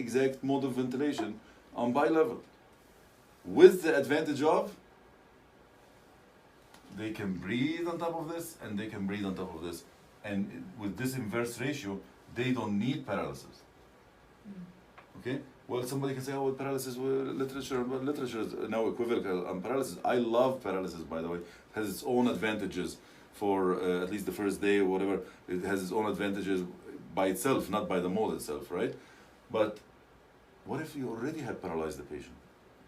exact mode of ventilation on bilevel, with the advantage of they can breathe on top of this and they can breathe on top of this. And with this inverse ratio, they don't need paralysis. Okay? Well, somebody can say, oh, paralysis, literature is now equivocal on paralysis. I love paralysis, by the way. It has its own advantages for at least the first day or whatever. It has its own advantages by itself, not by the mode itself, right? But what if you already had paralyzed the patient?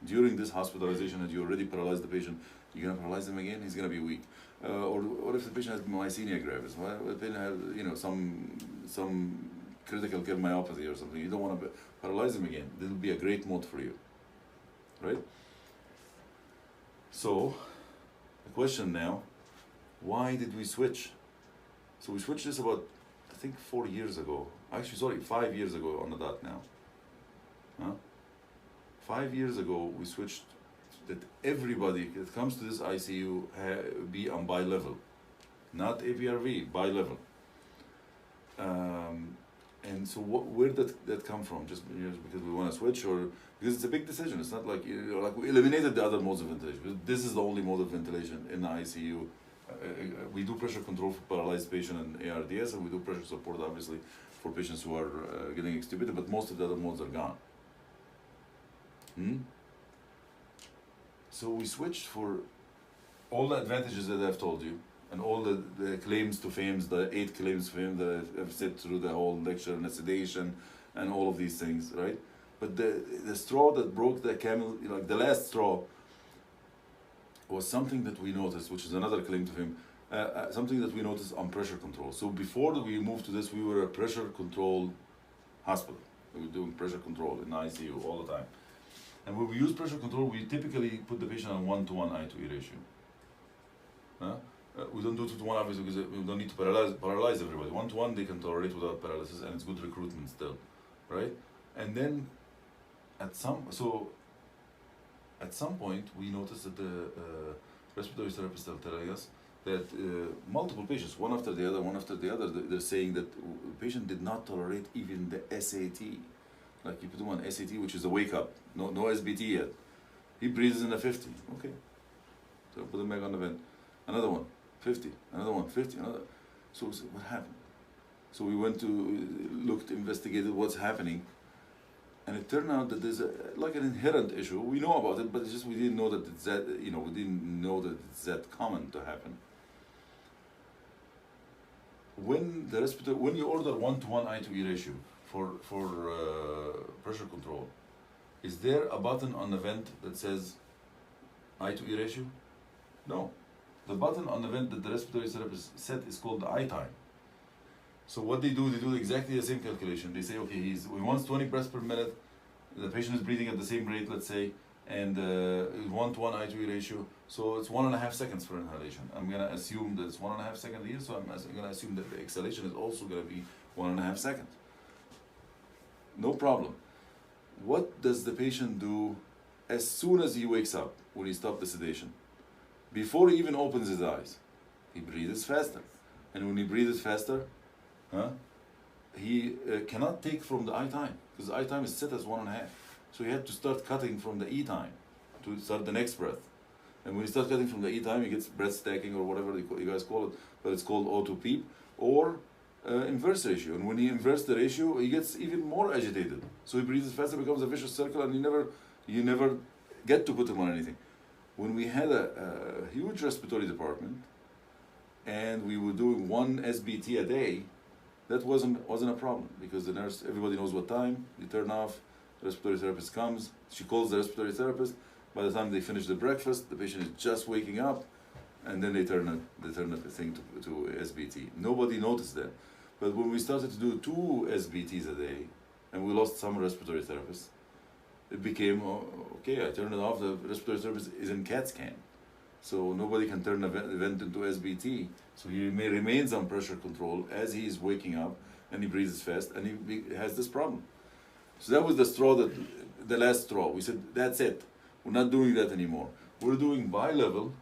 During this hospitalization, and you already paralyzed the patient, you're going to paralyze him again, he's going to be weak. Or what if the patient has myasthenia gravis? Well, the patient has, you know, some critical care myopathy or something. You don't want to paralyze him again. This will be a great mode for you, right? So, the question now, why did we switch? So we switched this about, I think, 4 years ago. Actually, sorry, 5 years ago on the dot now. Huh? 5 years ago, we switched that everybody that comes to this ICU be on bilevel, not APRV, bilevel. And so where did that come from? Just because we want to switch, or because it's a big decision? It's not like, you know, like we eliminated the other modes of ventilation. This is the only mode of ventilation in the ICU. We do pressure control for paralyzed patient and ARDS, and we do pressure support, obviously, for patients who are getting extubated, but most of the other modes are gone. So we switched for all the advantages that I've told you, and all the claims to fame, the 8 claims to fame that I've said through the whole lecture, and the sedation, and all of these things, right? But the straw that broke the camel, like the last straw, was something that we noticed, which is another claim to fame, something that we noticed on pressure control. So before we moved to this, we were a pressure control hospital. We were doing pressure control in the ICU all the time. And when we use pressure control, we typically put the patient on 1-to-1 I-to-E ratio. We don't do 2-to-1 obviously because we don't need to paralyze everybody. 1-to-1 they can tolerate without paralysis, and it's good recruitment still, right? And then at some point we noticed that the respiratory therapists are telling us that multiple patients, one after the other, they're saying that the patient did not tolerate even the SAT. Like you put him on SAT, which is a wake up, no SBT yet. He breathes in a 50, okay. So put him back on the vent. Another one, 50, another one, 50, another. So we said, what happened? So we went to, investigated what's happening. And it turned out that there's like an inherent issue. We know about it, but it's just we didn't know that it's that, we didn't know that it's that common to happen. When you order 1-to-1 I-to-E ratio for pressure control, is there a button on the vent that says I-to-E ratio? No. The button on the vent that the respiratory therapist set is called the I time. So what they do exactly the same calculation. They say, okay, he wants 20 breaths per minute, the patient is breathing at the same rate, let's say, and 1-to-1 I-to-E ratio, so it's 1.5 seconds for inhalation. I'm going to assume that it's 1.5 seconds here, so I'm going to assume that the exhalation is also going to be 1.5 seconds. No problem. What does the patient do as soon as he wakes up, when he stops the sedation? Before he even opens his eyes, he breathes faster. And when he breathes faster, he cannot take from the I time, because the I time is set as 1.5. So he had to start cutting from the E time to start the next breath. And when he starts cutting from the E time, he gets breath stacking or whatever you guys call it, but it's called O2PEEP or inverse ratio. And when he inverts the ratio, he gets even more agitated. So he breathes faster, becomes a vicious circle, and you never get to put him on anything. When we had a huge respiratory department, and we were doing 1 SBT a day, that wasn't a problem, because the nurse, everybody knows what time, you turn off, the respiratory therapist comes, she calls the respiratory therapist, by the time they finish the breakfast, the patient is just waking up, and then they turn the thing to SBT. Nobody noticed that. But when we started to do 2 SBTs a day, and we lost some respiratory therapists, it became, okay, I turn it off, the respiratory therapist is in CAT scan. So nobody can turn the vent into SBT. So he remains on pressure control as he is waking up, and he breathes fast, and he has this problem. So that was the last straw. We said, that's it. We're not doing that anymore. We're doing bilevel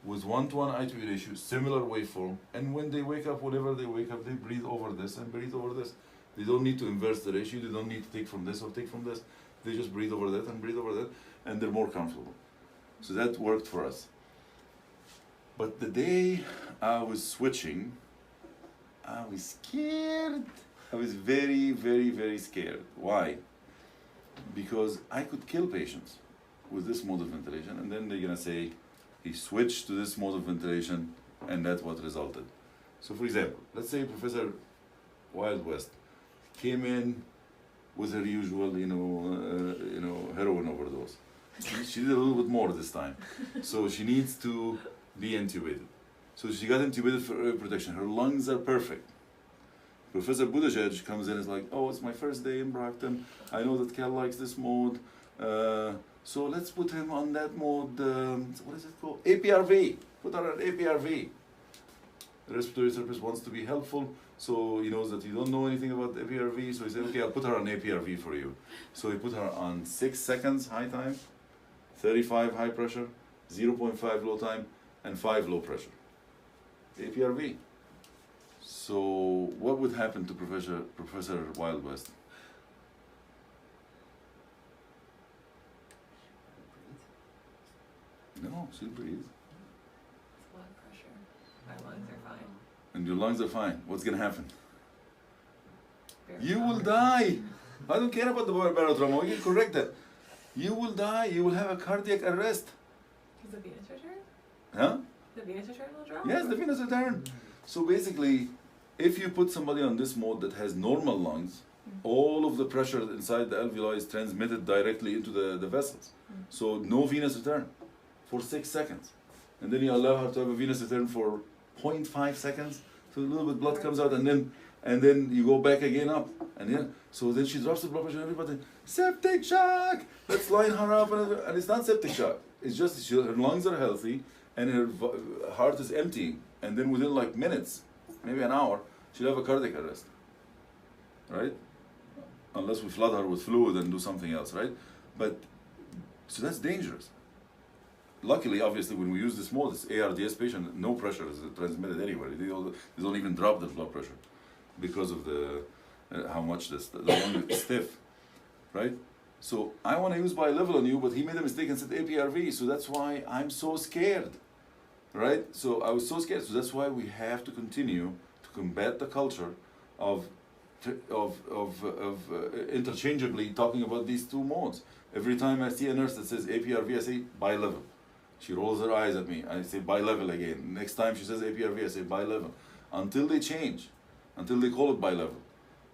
with 1-to-1 I-to-E ratio, similar waveform, and when they wake up, whenever they wake up, they breathe over this and breathe over this. They don't need to inverse the ratio, they don't need to take from this or take from this. They just breathe over that and breathe over that, and they're more comfortable. So that worked for us. But the day I was switching, I was scared. I was very, very, very scared. Why? Because I could kill patients with this mode of ventilation, and then they're gonna say, he switched to this mode of ventilation, and that's what resulted. So for example, let's say Professor Wild West came in with her usual, heroin overdose. She did a little bit more this time. So she needs to be intubated. So she got intubated for air protection. Her lungs are perfect. Professor Buttigieg comes in and is like, oh, it's my first day in Brockton. I know that Cal likes this mode. So let's put him on that mode, what is it called? APRV. Put her on APRV. The respiratory therapist wants to be helpful, so he knows that you don't know anything about APRV, so he said, okay, I'll put her on APRV for you. So he put her on 6 seconds high time, 35 high pressure, 0.5 low time, and 5 low pressure. APRV. So what would happen to Professor Wild West? No, she'll breathe. It's blood pressure. My lungs are fine. And your lungs are fine. What's gonna happen? Very You will fine. die. I don't care about the barotrauma. We can correct that. You will die. You will have a cardiac arrest. Is the venous return? Huh? The venous return will drop? Yes, the venous return. So basically, if you put somebody on this mode that has normal lungs, all of the pressure inside the alveoli is transmitted directly into the vessels. So no venous return for 6 seconds. And then you allow her to have a venous return for 0.5 seconds, so a little bit blood comes out, and then you go back again up. And yeah, so then she drops the blood pressure, and everybody, septic shock! Let's line her up, and it's not septic shock. It's just her lungs are healthy, and her heart is empty. And then within like minutes, maybe an hour, she'll have a cardiac arrest, right? Unless we flood her with fluid and do something else, right? But, so that's dangerous. Luckily, obviously, when we use this mode, this ARDS patient, no pressure is transmitted anywhere. They don't even drop their blood pressure because of the how much the lung is stiff, right? So I want to use bilevel on you, but he made a mistake and said APRV, so that's why I'm so scared, right? So I was so scared, so that's why we have to continue to combat the culture of interchangeably talking about these two modes. Every time I see a nurse that says APRV, I say bilevel. She rolls her eyes at me. I say bilevel again. Next time she says APRV, I say bilevel. Until they change, until they call it bilevel,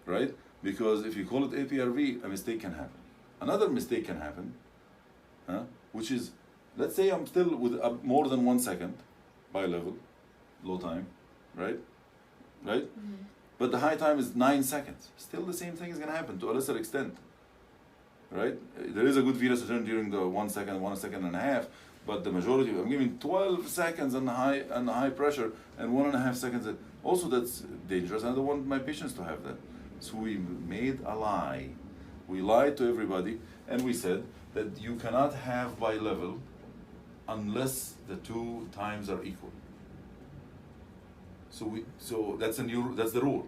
right? Because if you call it APRV, a mistake can happen. Another mistake can happen, which is, let's say I'm still with more than 1 second bilevel, low time, right? Right? Mm-hmm. But the high time is 9 seconds. Still the same thing is going to happen to a lesser extent, right? There is a good venous return during the 1 second, 1 second and a half, but the majority, I'm giving 12 seconds on the high pressure and 1.5 seconds. Also, that's dangerous. I don't want my patients to have that. So we made a lie. We lied to everybody, and we said that you cannot have bilevel unless the 2 times are equal. So that's the rule.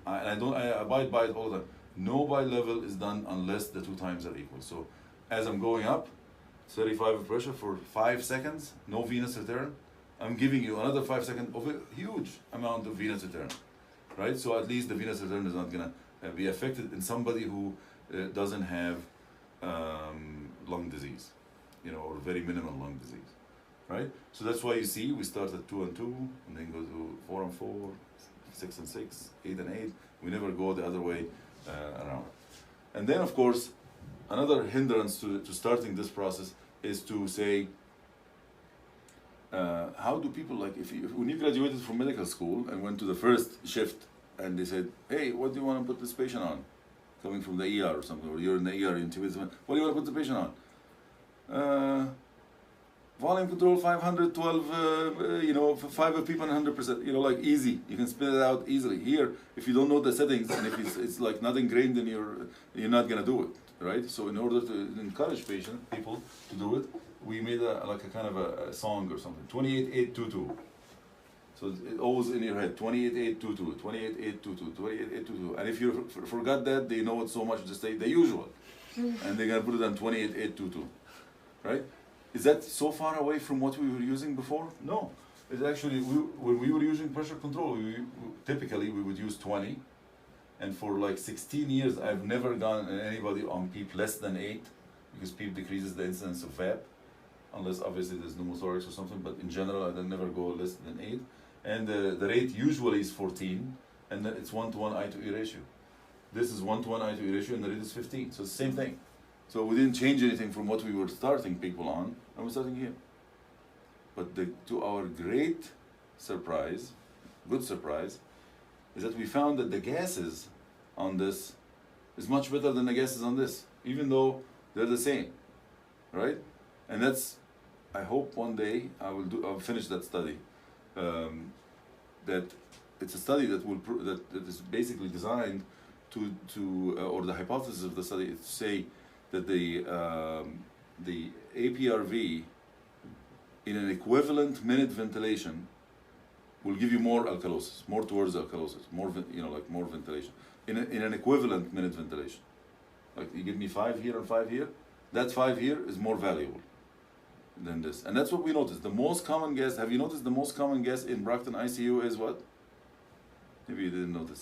I abide by it all the time. No bilevel is done unless the 2 times are equal. So as I'm going up, 35 of pressure for 5 seconds, no venous return, I'm giving you another 5 seconds of a huge amount of venous return, right? So at least the venous return is not gonna be affected in somebody who doesn't have lung disease, or very minimal lung disease, right? So that's why you see we start at 2 and 2, and then go to 4 and 4, 6 and 6, 8 and 8. We never go the other way around. And then, of course, another hindrance to starting this process is to say, how do people, like, when you graduated from medical school and went to the first shift and they said, hey, what do you want to put this patient on? Coming from the ER or something, or you're in the ER, what do you want to put the patient on? Volume control 512, 5 people 100%, like easy. You can spit it out easily. Here, if you don't know the settings and if it's like not ingrained in you're not gonna do it, right? So in order to encourage people to do it, we made a kind of a song or something. 28822. So it's always in your head, 28,822, 28,822, 28,822. And if you forgot that, they know it so much, just say the usual. And they're gonna put it on 28,822, right? Is that so far away from what we were using before? No. It's actually, when we were using pressure control, typically we would use 20. And for like 16 years, I've never gone anybody on PEEP less than 8, because PEEP decreases the incidence of VAP, unless obviously there's pneumothorax or something, but in general, I never go less than 8. And the rate usually is 14, and then it's 1-to-1 I to E ratio. This is 1-to-1 I to E ratio, and the rate is 15, so it's the same thing. So we didn't change anything from what we were starting people on, and we're starting here. But to our great surprise, good surprise, is that we found that the gases on this is much better than the gases on this, even though they're the same, right? And that's, I hope one day I'll finish that study. That it's a study that will that is basically designed to or the hypothesis of the study is to say that the APRV in an equivalent minute ventilation will give you more alkalosis, more towards alkalosis, more like more ventilation in an equivalent minute ventilation. Like you give me 5 here and 5 here, that 5 here is more valuable than this. And that's what we noticed. The most common gas, have you noticed the most common gas in Brockton ICU is what? Maybe you didn't notice.